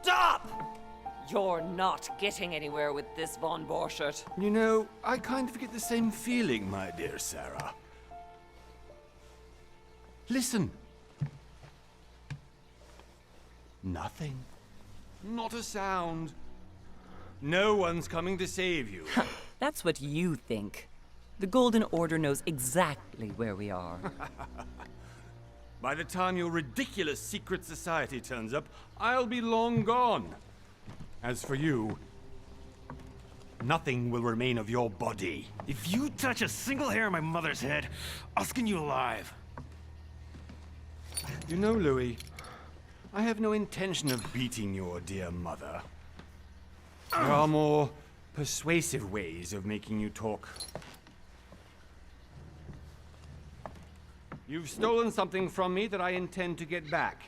Stop! You're not getting anywhere with this, von Borchert. You know, I kind of get the same feeling, my dear Sarah. Listen. Nothing. Not a sound. No one's coming to save you. That's what you think. The Golden Order knows exactly where we are. By the time your ridiculous secret society turns up, I'll be long gone. As for you, nothing will remain of your body. If you touch a single hair on my mother's head, I'll skin you alive. You know, Louis, I have no intention of beating your dear mother. There are more persuasive ways of making you talk. You've stolen something from me that I intend to get back.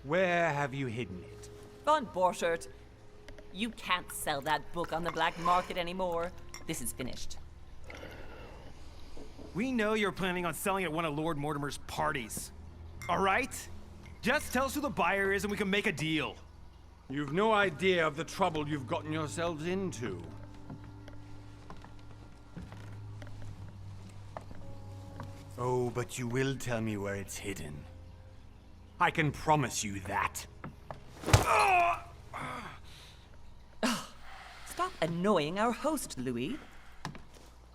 Where have you hidden it? Von Borchert, you can't sell that book on the black market anymore. This is finished. We know you're planning on selling at one of Lord Mortimer's parties. All right? Just tell us who the buyer is and we can make a deal. You've no idea of the trouble you've gotten yourselves into. Oh, but you will tell me where it's hidden. I can promise you that. Stop annoying our host, Louis.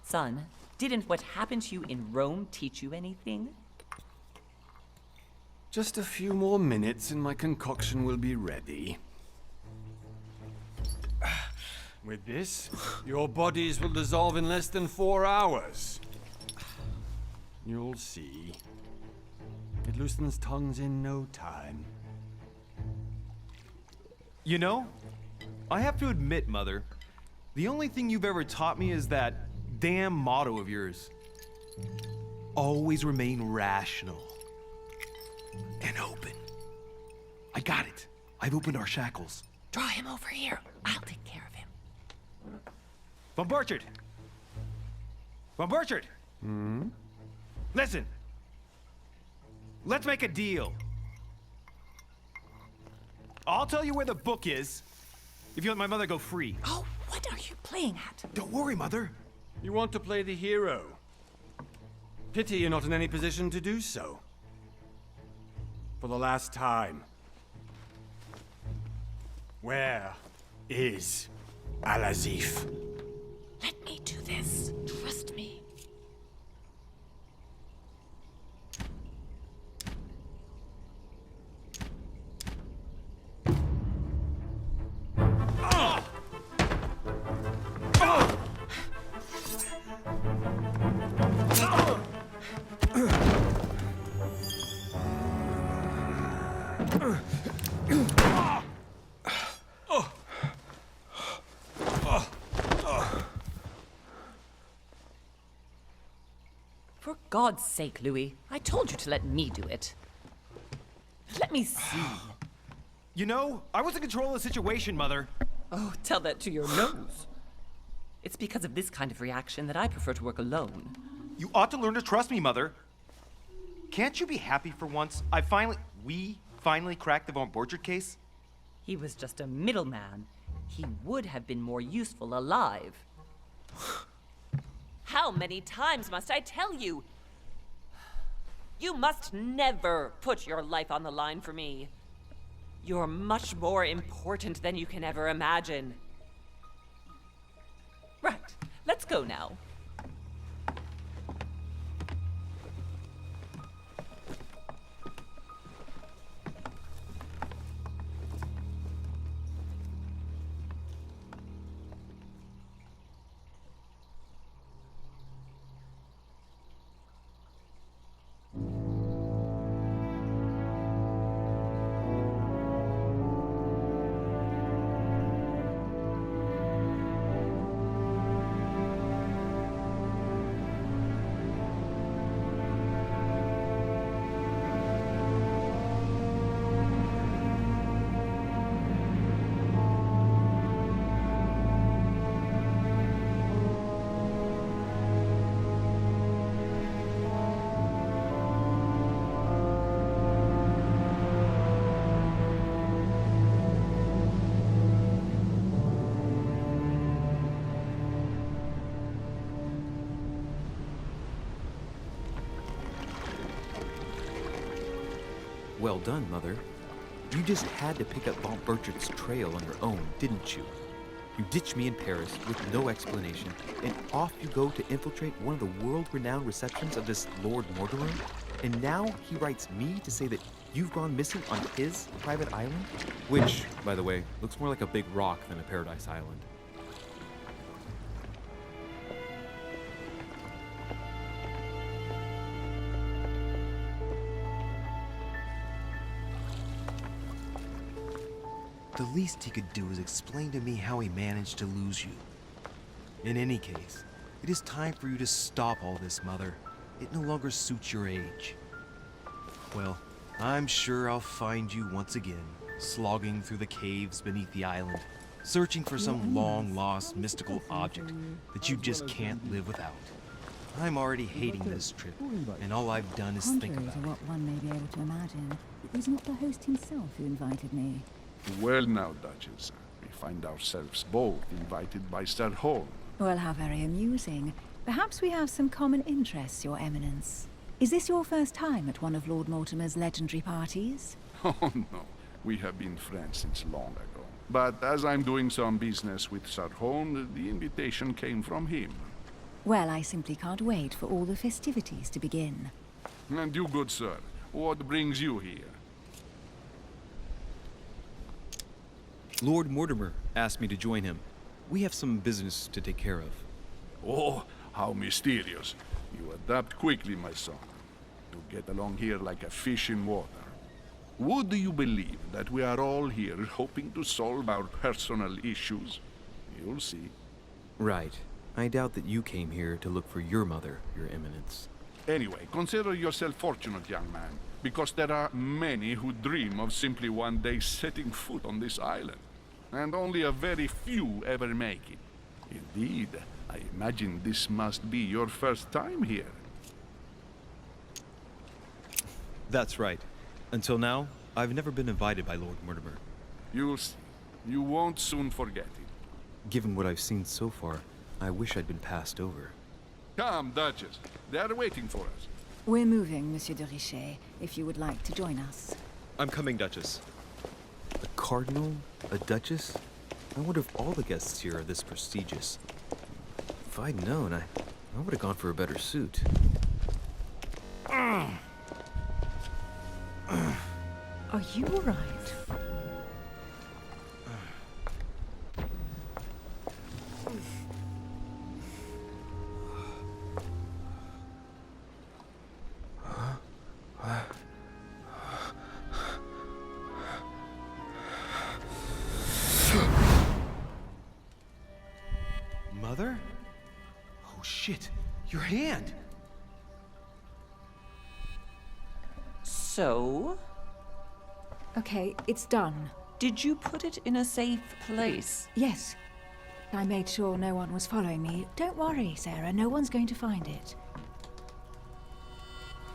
Son, didn't what happened to you in Rome teach you anything? Just a few more minutes and my concoction will be ready. With this, your bodies will dissolve in less than 4 hours. You'll see. It loosens tongues in no time. You know, I have to admit, Mother, the only thing you've ever taught me is that damn motto of yours. Always remain rational. And open. I got it. I've opened our shackles. Draw him over here. I'll take care of him. Von Borchert! Von Borchert! Listen. Let's make a deal. I'll tell you where the book is if you let my mother go free. Oh, what are you playing at? Don't worry, Mother. You want to play the hero. Pity you're not in any position to do so. For the last time. Where is Al-Azif? Let me do this. Trust me. For God's sake, Louis, I told you to let me do it. Let me see. You know, I was in control of the situation, Mother. Oh, tell that to your nose. It's because of this kind of reaction that I prefer to work alone. You ought to learn to trust me, Mother. Can't you be happy for once? We finally cracked the Von Borchert case? He was just a middleman. He would have been more useful alive. How many times must I tell you? You must never put your life on the line for me. You're much more important than you can ever imagine. Right, let's go now. Well done, Mother. You just had to pick up Von Burchart's trail on your own, didn't you? You ditched me in Paris with no explanation, and off you go to infiltrate one of the world-renowned receptions of this Lord Mortimer? And now he writes me to say that you've gone missing on his private island? Which, by the way, looks more like a big rock than a paradise island. The least he could do is explain to me how he managed to lose you. In any case, it is time for you to stop all this, Mother. It no longer suits your age. Well, I'm sure I'll find you once again, slogging through the caves beneath the island, searching for some long-lost mystical object that you just can't live without. I'm already hating this trip, and all I've done is think Contrary about to it. what one may be able to imagine, it was not the host himself who invited me. Well now, Duchess, we find ourselves both invited by Sir Holm. Well, how very amusing. Perhaps we have some common interests, Your Eminence. Is this your first time at one of Lord Mortimer's legendary parties? Oh no, we have been friends since long ago. But as I'm doing some business with Sir Holm, the invitation came from him. Well, I simply can't wait for all the festivities to begin. And you, good sir, what brings you here? Lord Mortimer asked me to join him. We have some business to take care of. Oh, how mysterious. You adapt quickly, my son. You get along here like a fish in water. Would you believe that we are all here hoping to solve our personal issues? You'll see. Right. I doubt that you came here to look for your mother, Your Eminence. Anyway, consider yourself fortunate, young man, because there are many who dream of simply one day setting foot on this island, and only a very few ever make it. Indeed, I imagine this must be your first time here. That's right. Until now, I've never been invited by Lord Mortimer. You'll see. You won't soon forget it. Given what I've seen so far, I wish I'd been passed over. Come, Duchess. They are waiting for us. We're moving, Monsieur de Richet, if you would like to join us. I'm coming, Duchess. A cardinal? A duchess? I wonder if all the guests here are this prestigious. If I'd known, I would have gone for a better suit. Are you all right? Mother? Oh shit, your hand! So, Okay, it's done. did you put it in a safe place? Yes. I made sure no one was following me. Don't worry, Sarah, no one's going to find it.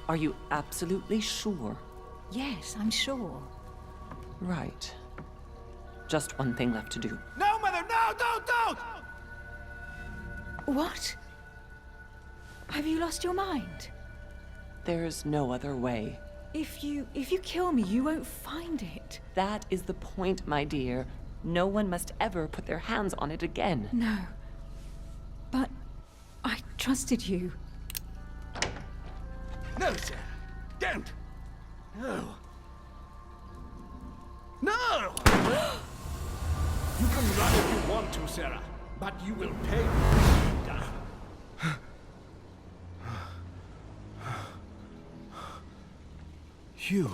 Are you absolutely sure? Yes, I'm sure. Right. Just one thing left to do. No, Mother, no, don't! What? Have you lost your mind? There's no other way. If you kill me, you won't find it. That is the point, my dear. No one must ever put their hands on it again. No. But I trusted you. No, sir. Don't. No. No! You can run if you want to, Sarah, but you will pay. Hugh.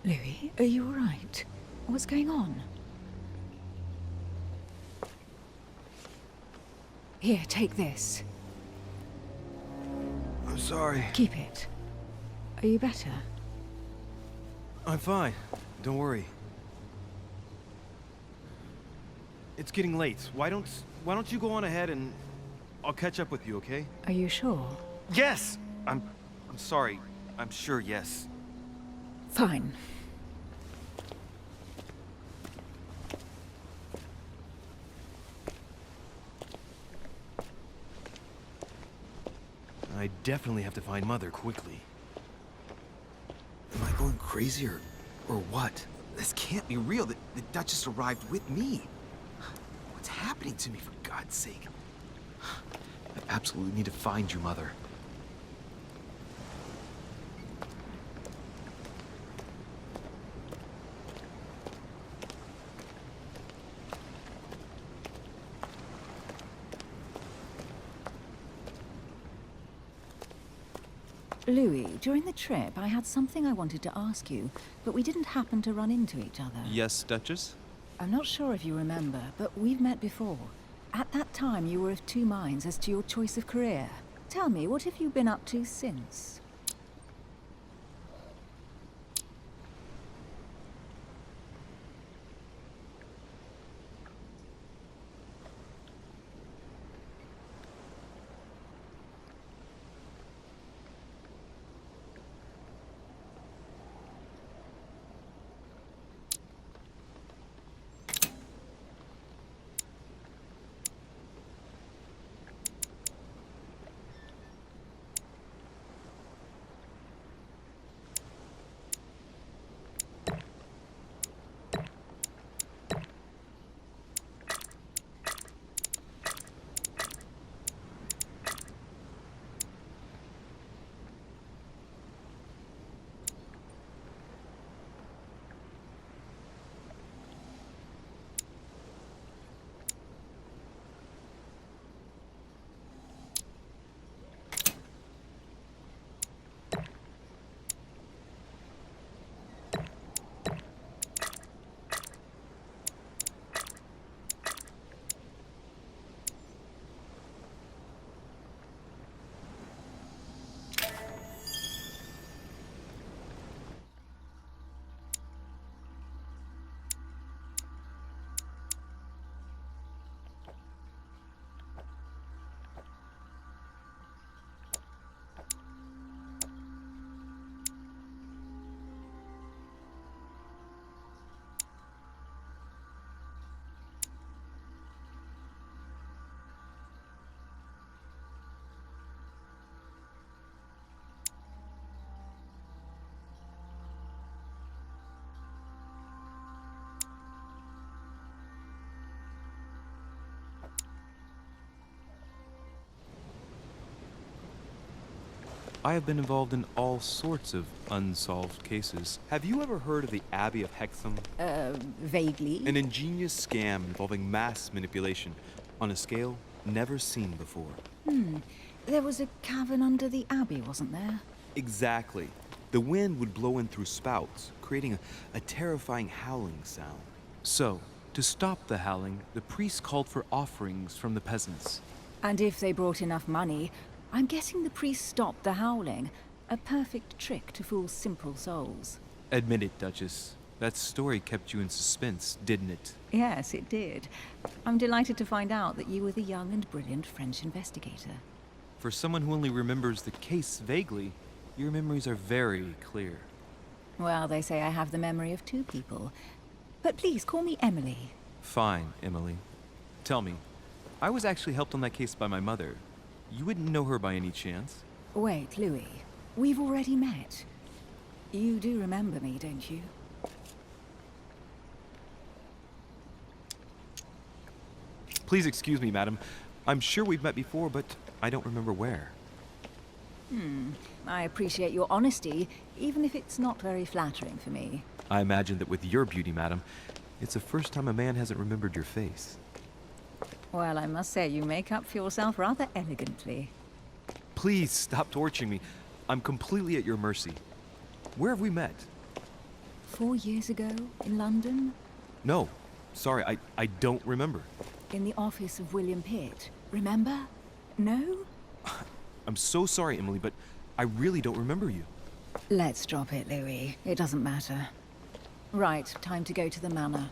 Louis, are you all right? What's going on? Here, take this. I'm sorry. Keep it. Are you better? I'm fine. Don't worry. It's getting late. Why don't you go on ahead and I'll catch up with you, okay? Are you sure? Yes! I'm sorry. I'm sure, yes. Fine. I definitely have to find Mother quickly. My crazy or what? This can't be real. The Duchess arrived with me. What's happening to me, for God's sake? I absolutely need to find you, Mother. Louis, during the trip, I had something I wanted to ask you, but we didn't happen to run into each other. Yes, Duchess? I'm not sure if you remember, but we've met before. At that time, you were of two minds as to your choice of career. Tell me, what have you been up to since? I have been involved in all sorts of unsolved cases. Have you ever heard of the Abbey of Hexham? Vaguely. An ingenious scam involving mass manipulation on a scale never seen before. There was a cavern under the abbey, wasn't there? Exactly. The wind would blow in through spouts, creating a terrifying howling sound. So, to stop the howling, the priests called for offerings from the peasants. And if they brought enough money, I'm guessing the priest stopped the howling. A perfect trick to fool simple souls. Admit it, Duchess. That story kept you in suspense, didn't it? Yes, it did. I'm delighted to find out that you were the young and brilliant French investigator. For someone who only remembers the case vaguely, your memories are very clear. Well, they say I have the memory of two people. But please, call me Emily. Fine, Emily. Tell me, I was actually helped on that case by my mother. You wouldn't know her by any chance? Wait, Louis. We've already met. You do remember me, don't you? Please excuse me, madam. I'm sure we've met before, but I don't remember where. I appreciate your honesty, even if it's not very flattering for me. I imagine that with your beauty, madam, it's the first time a man hasn't remembered your face. Well, I must say you make up for yourself rather elegantly. Please stop torturing me. I'm completely at your mercy. Where have we met? 4 years ago, in London, No. Sorry, I don't remember. in the office of William Pitt. Remember? No? I'm so sorry, Emily, but I really don't remember you. Let's drop it, Louis. It doesn't matter. Right, time to go to the manor.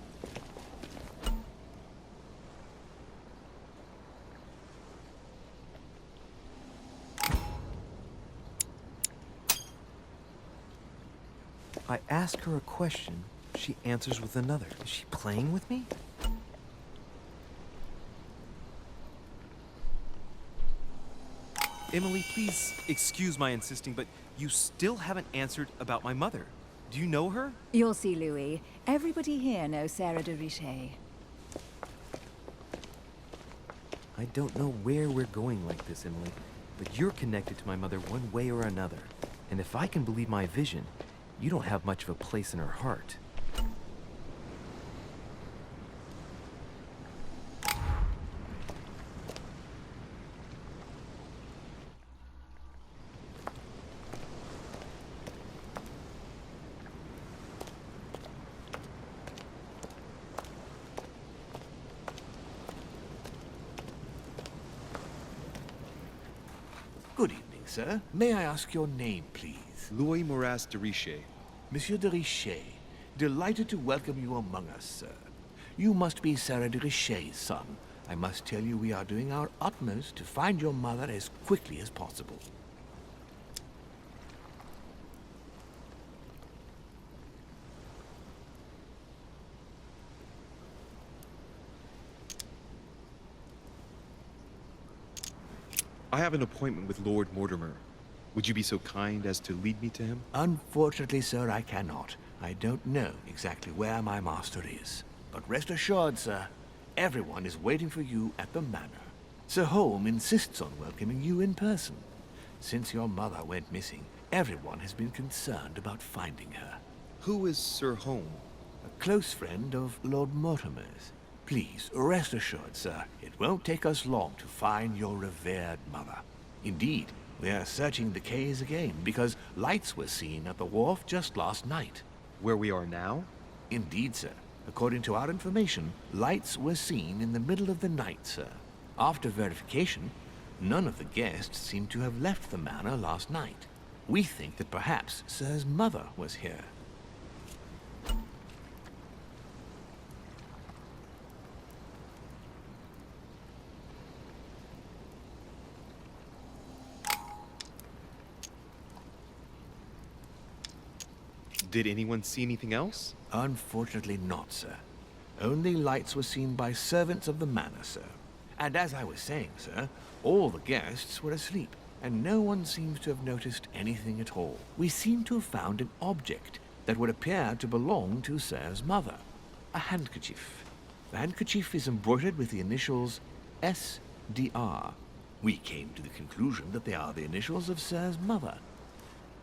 I ask her a question, she answers with another. Is she playing with me? Emily, please excuse my insisting, but you still haven't answered about my mother. Do you know her? You'll see, Louis. Everybody here knows Sarah de Richet. I don't know where we're going like this, Emily, but you're connected to my mother one way or another. And if I can believe my vision, you don't have much of a place in her heart. Good evening, sir. May I ask your name, please? Louis Moras de Richet. Monsieur de Richet. Delighted to welcome you among us, sir. You must be Sarah de Richet's son. I must tell you we are doing our utmost to find your mother as quickly as possible. I have an appointment with Lord Mortimer. Would you be so kind as to lead me to him? Unfortunately, sir, I cannot. I don't know exactly where my master is. But rest assured, sir, everyone is waiting for you at the manor. Sir Holm insists on welcoming you in person. Since your mother went missing, everyone has been concerned about finding her. Who is Sir Holm? A close friend of Lord Mortimer's. Please, rest assured, sir, it won't take us long to find your revered mother. Indeed, we are searching the quays again because lights were seen at the wharf just last night. Where we are now? Indeed, sir. According to our information, lights were seen in the middle of the night, sir. After verification, none of the guests seem to have left the manor last night. We think that perhaps Sir's mother was here. Did anyone see anything else? Unfortunately not, sir. Only lights were seen by servants of the manor, sir. And as I was saying, sir, all the guests were asleep, and no one seems to have noticed anything at all. We seem to have found an object that would appear to belong to Sir's mother. A handkerchief. The handkerchief is embroidered with the initials SDR. We came to the conclusion that they are the initials of Sir's mother,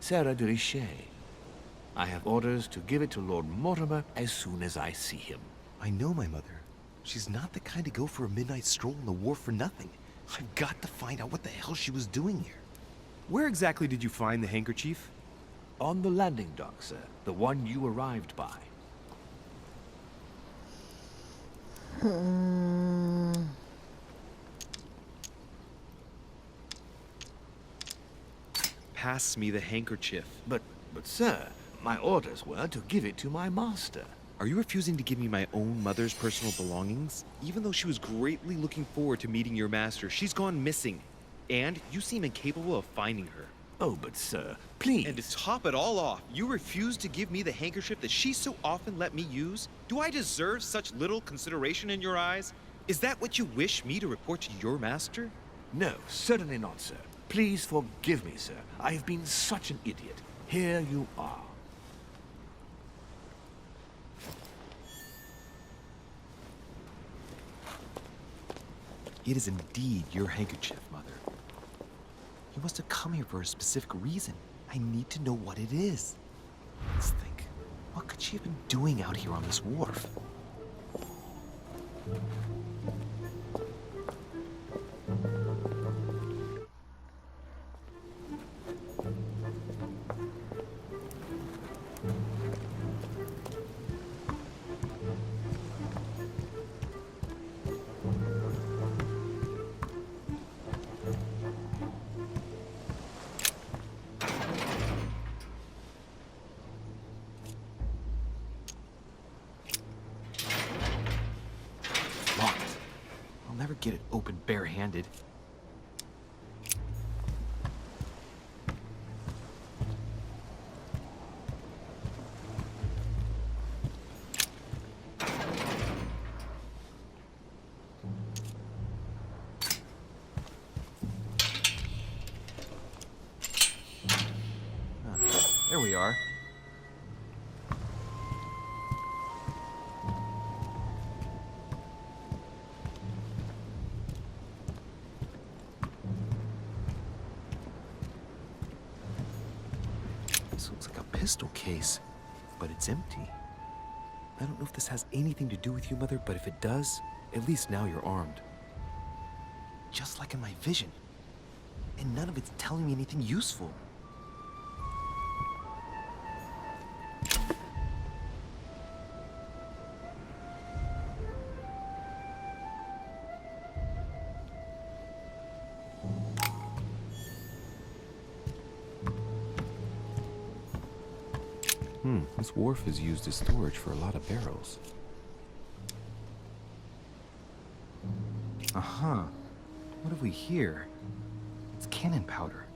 Sarah de Richet. I have orders to give it to Lord Mortimer as soon as I see him. I know my mother. She's not the kind to go for a midnight stroll on the wharf for nothing. I've got to find out what the hell she was doing here. Where exactly did you find the handkerchief? On the landing dock, sir. The one you arrived by. Pass me the handkerchief. But sir, my orders were to give it to my master. Are you refusing to give me my own mother's personal belongings? Even though she was greatly looking forward to meeting your master, she's gone missing. And you seem incapable of finding her. Oh, but sir, please. And to top it all off, you refuse to give me the handkerchief that she so often let me use? Do I deserve such little consideration in your eyes? Is that what you wish me to report to your master? No, certainly not, sir. Please forgive me, sir. I have been such an idiot. Here you are. It is indeed your handkerchief, Mother. You must have come here for a specific reason. I need to know what it is. Let's think. What could she have been doing out here on this wharf? Locked. I'll never get it open barehanded. There we are. pistol case, but it's empty. I don't know if this has anything to do with you, Mother, but if it does, at least now you're armed. Just like in my vision. And none of it's telling me anything useful. This wharf is used as storage for a lot of barrels. What have we here? It's cannon powder.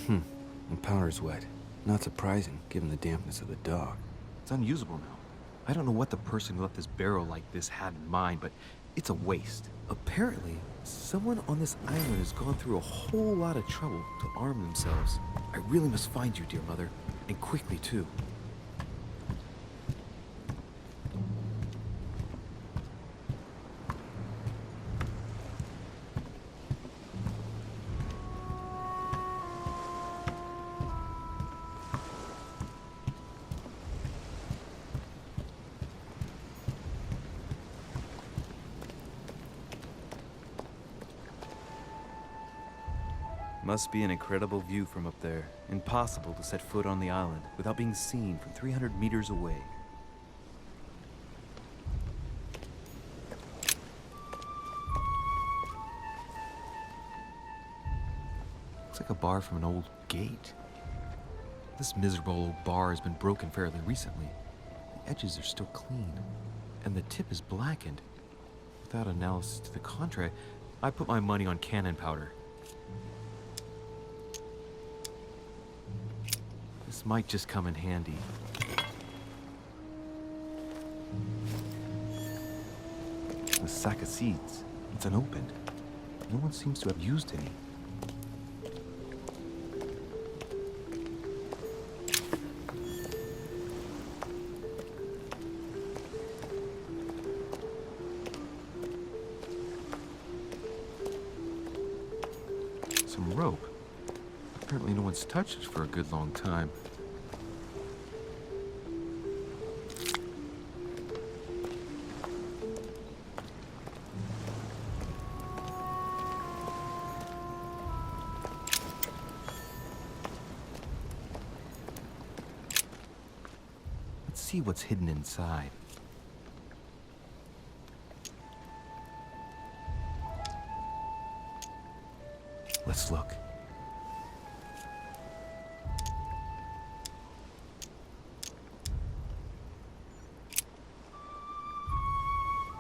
The powder's wet. Not surprising, given the dampness of the dog. It's unusable now. I don't know what the person who left this barrel like this had in mind, but it's a waste. Apparently, someone on this island has gone through a whole lot of trouble to arm themselves. I really must find you, dear Mother, and quickly too. Must be an incredible view from up there. Impossible to set foot on the island without being seen from 300 meters away. Looks like a bar from an old gate. This miserable old bar has been broken fairly recently. The edges are still clean, and the tip is blackened. Without analysis to the contrary, I put my money on cannon powder. This might just come in handy. A sack of seeds. It's unopened. No one seems to have used any. Some rope. Apparently no one's touched it for a good long time. Let's see what's hidden inside. Let's look.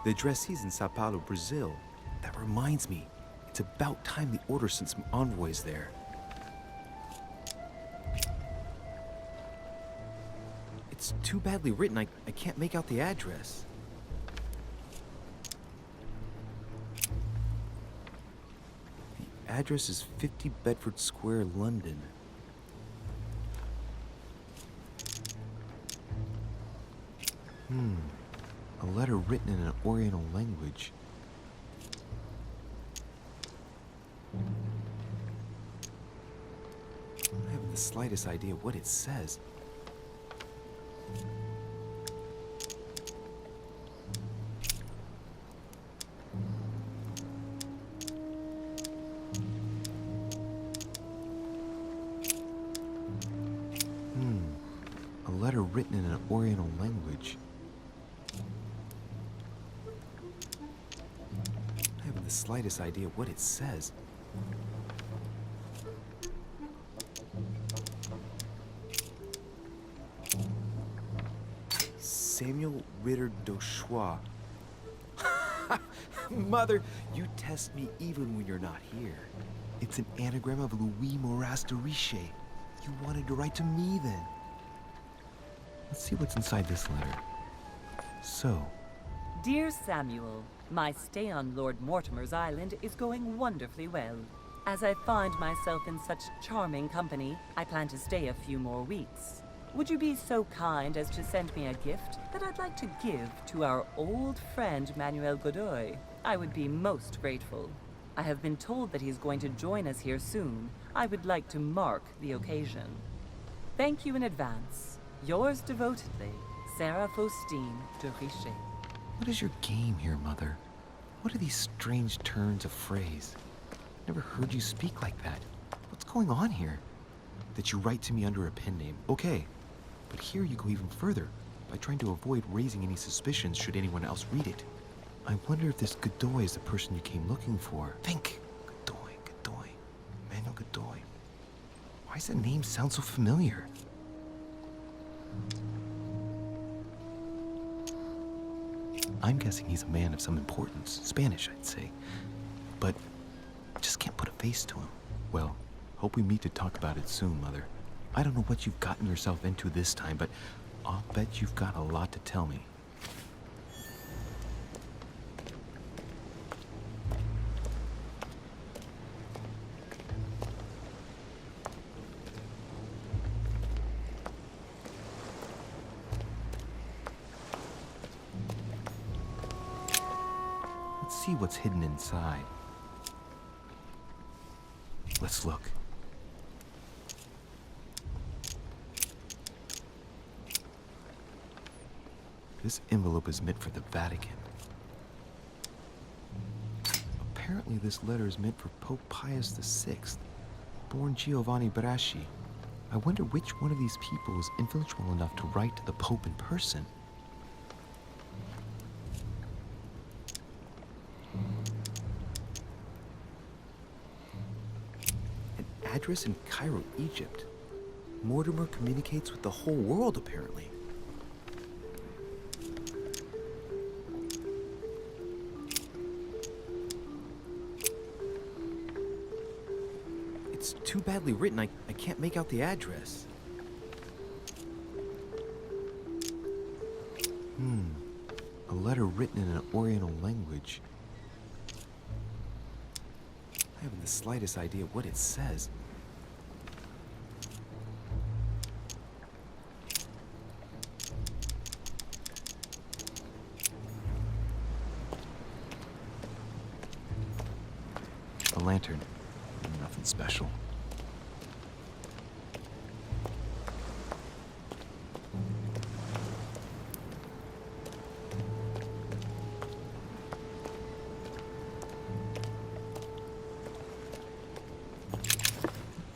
The addressee's in Sao Paulo, Brazil. That reminds me, it's about time the Order sent some envoys there. It's too badly written, I can't make out the address. The address is 50 Bedford Square, London. A letter written in an Oriental language. I haven't the slightest idea what it says. A letter written in an Oriental language. I haven't the slightest idea what it says. Samuel Ritter d'Auchois. Mother, you test me even when you're not here. It's an anagram of Louis Moras de Riche. You wanted to write to me then. Let's see what's inside this letter. So, Dear Samuel, my stay on Lord Mortimer's island is going wonderfully well. As I find myself in such charming company, I plan to stay a few more weeks. Would you be so kind as to send me a gift that I'd like to give to our old friend Manuel Godoy? I would be most grateful. I have been told that he's going to join us here soon. I would like to mark the occasion. Thank you in advance. Yours devotedly, Sarah Faustine de Richet. What is your game here, Mother? What are these strange turns of phrase? Never heard you speak like that. What's going on here? That you write to me under a pen name, okay. But here you go even further, by trying to avoid raising any suspicions should anyone else read it. I wonder if this Godoy is the person you came looking for. Think! Godoy. Manuel Godoy. Why does that name sound so familiar? I'm guessing he's a man of some importance. Spanish, I'd say. But just can't put a face to him. Well, hope we meet to talk about it soon, Mother. I don't know what you've gotten yourself into this time, but I'll bet you've got a lot to tell me. Let's see what's hidden inside. Let's look. This envelope is meant for the Vatican. Apparently this letter is meant for Pope Pius VI, born Giovanni Braschi. I wonder which one of these people is influential enough to write to the Pope in person. An address in Cairo, Egypt. Mortimer communicates with the whole world, apparently. It's too badly written, I can't make out the address. A letter written in an Oriental language. I haven't the slightest idea what it says. A lantern. Nothing special.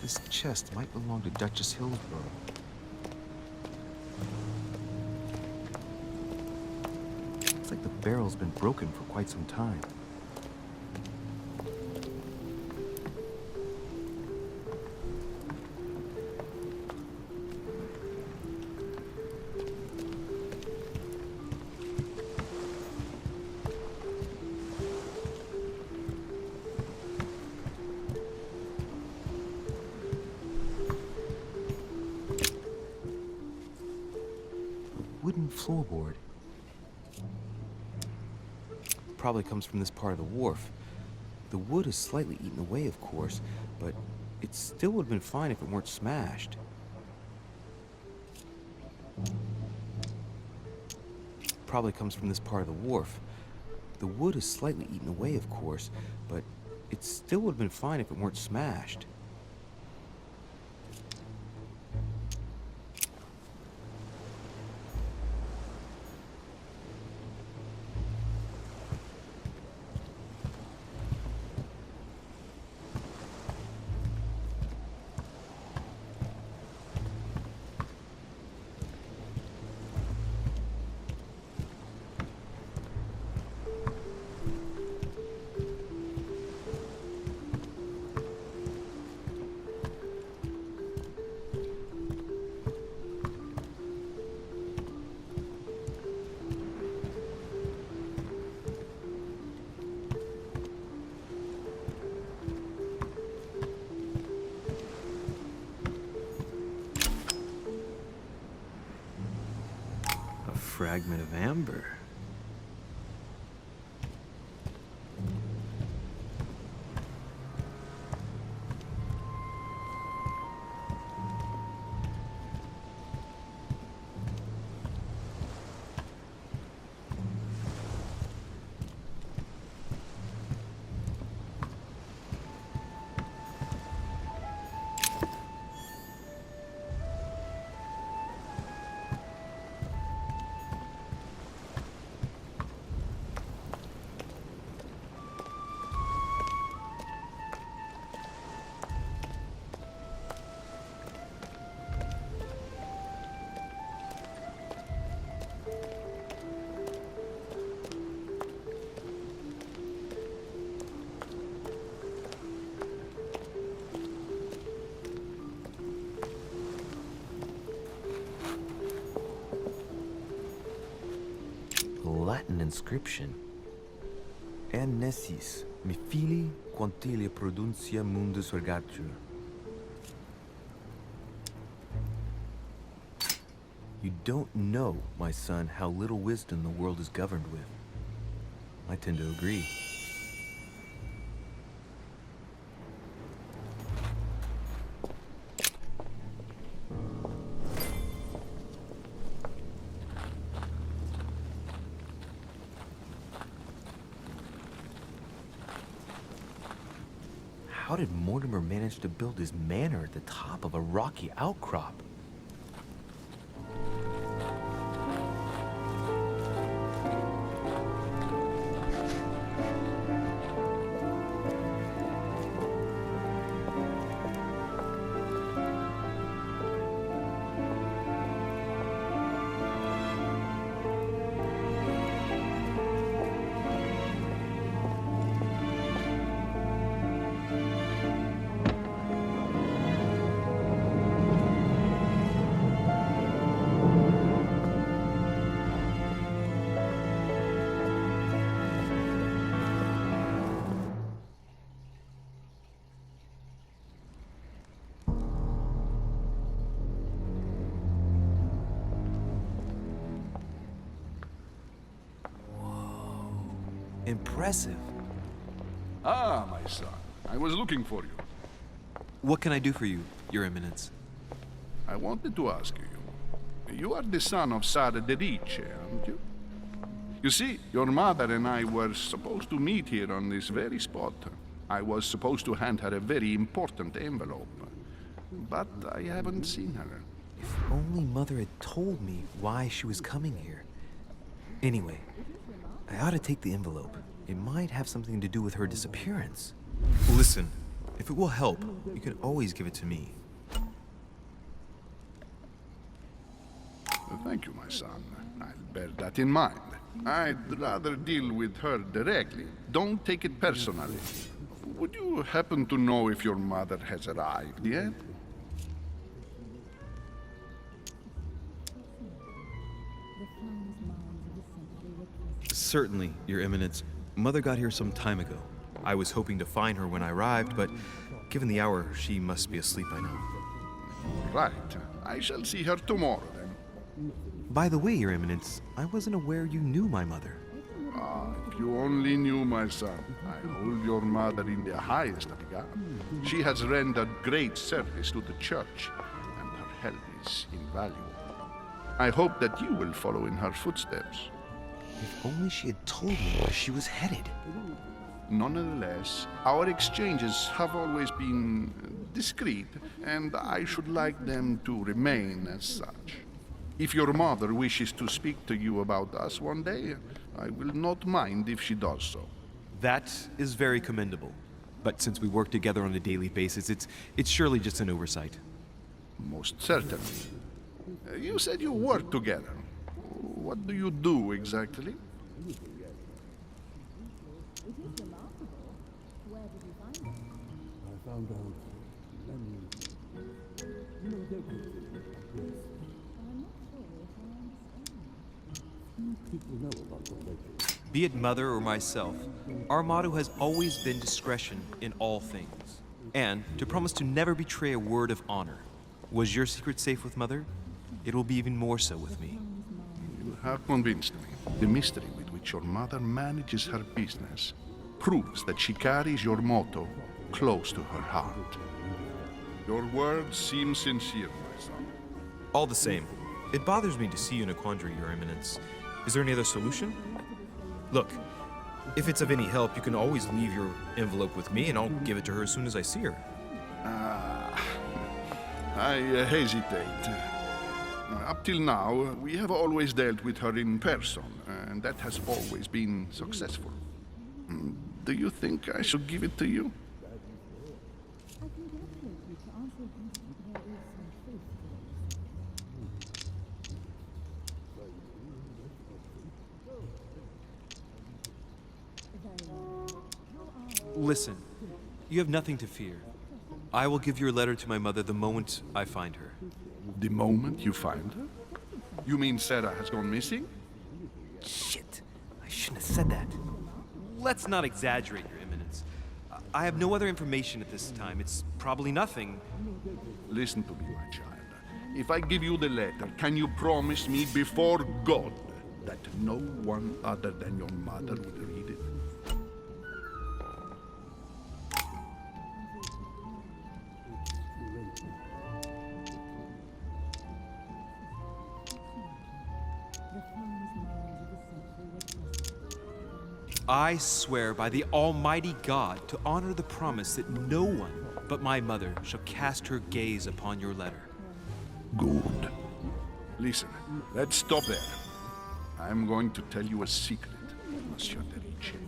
This chest might belong to Duchess Hillsborough. Looks like the barrel's been broken for quite some time. Wooden floorboard. Probably comes from this part of the wharf. The wood is slightly eaten away, of course, but it still would have been fine if it weren't smashed. Probably comes from this part of the wharf. The wood is slightly eaten away, of course, but it still would have been fine if it weren't smashed. Fragment of amber. inscription. An nessis, mi fili quantilia produncia mundus ergatur. You don't know, my son, how little wisdom the world is governed with. I tend to agree. How did Mortimer manage to build his manor at the top of a rocky outcrop? Impressive. Ah, my son. I was looking for you. What can I do for you, Your Eminence? I wanted to ask you. You are the son of Sara de Riche, aren't you? You see, your mother and I were supposed to meet here on this very spot. I was supposed to hand her a very important envelope. But I haven't seen her. If only Mother had told me why she was coming here. Anyway, I ought to take the envelope. It might have something to do with her disappearance. Listen, if it will help, you can always give it to me. Thank you, my son. I'll bear that in mind. I'd rather deal with her directly. Don't take it personally. Would you happen to know if your mother has arrived yet? Certainly, Your Eminence. Mother got here some time ago. I was hoping to find her when I arrived, but given the hour, she must be asleep by now. Right. I shall see her tomorrow, then. By the way, Your Eminence, I wasn't aware you knew my mother. Ah, if you only knew, my son. I hold your mother in the highest regard. She has rendered great service to the church, and her help is invaluable. I hope that you will follow in her footsteps. If only she had told me where she was headed. Nonetheless, our exchanges have always been discreet, and I should like them to remain as such. If your mother wishes to speak to you about us one day, I will not mind if she does so. That is very commendable. But since we work together on a daily basis, it's surely just an oversight. Most certainly. You said you work together. What do you do exactly? Be it Mother or myself, our motto has always been discretion in all things, and to promise to never betray a word of honor. Was your secret safe with Mother? It will be even more so with me. You have convinced me. The mystery with which your mother manages her business proves that she carries your motto close to her heart. Your words seem sincere, my son. All the same, it bothers me to see you in a quandary, Your Eminence. Is there any other solution? Look, if it's of any help, you can always leave your envelope with me, and I'll give it to her as soon as I see her. I hesitate. Up till now, we have always dealt with her in person, and that has always been successful. Do you think I should give it to you? Listen, you have nothing to fear. I will give your letter to my mother the moment I find her. The moment you find her? You mean Sarah has gone missing? Shit! I should let's not exaggerate, Your Eminence. I have no other information at this time. It's probably nothing. Listen to me, my child. If I give you the letter, can you promise me before God that no one other than your mother will read it? I swear by the Almighty God to honor the promise that no one but my mother shall cast her gaze upon your letter. Good. Listen, let's stop there. I'm going to tell you a secret, Monsieur de Ricci.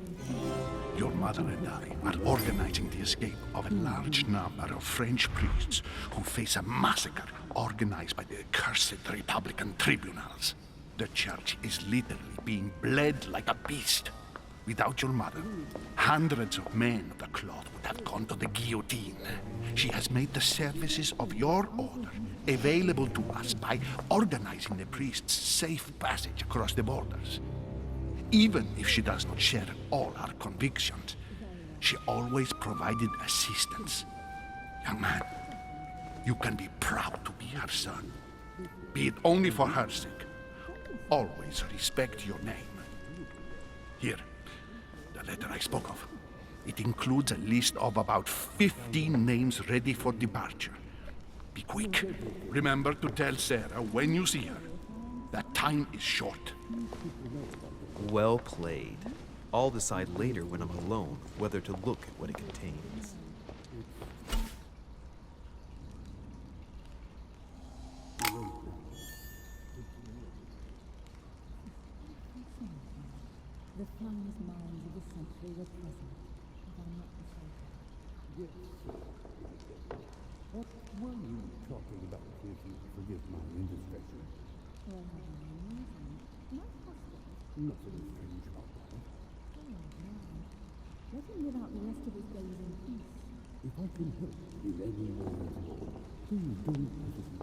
Your mother and I are organizing the escape of a large number of French priests who face a massacre organized by the accursed Republican tribunals. The church is literally being bled like a beast. Without your mother, hundreds of men of the cloth would have gone to the guillotine. She has made the services of your order available to us by organizing the priests' safe passage across the borders. Even if she does not share all our convictions, she always provided assistance. Young man, you can be proud to be her son. Be it only for her sake. Always respect your name. Here, the letter I spoke of. It includes a list of about 15 names ready for departure. Be quick. Remember to tell Sarah when you see her that time is short. Well played. I'll decide later when I'm alone whether to look at what it contains. The finest minds of the century were present, if I'm not mistaken. Yes. What were you talking about, if you forgive my indiscretion? Well, amusing. Not possible. Nothing strange about that. Oh, no. Let him live out the rest of his days in peace. If I can help in any way at all, please do it with me.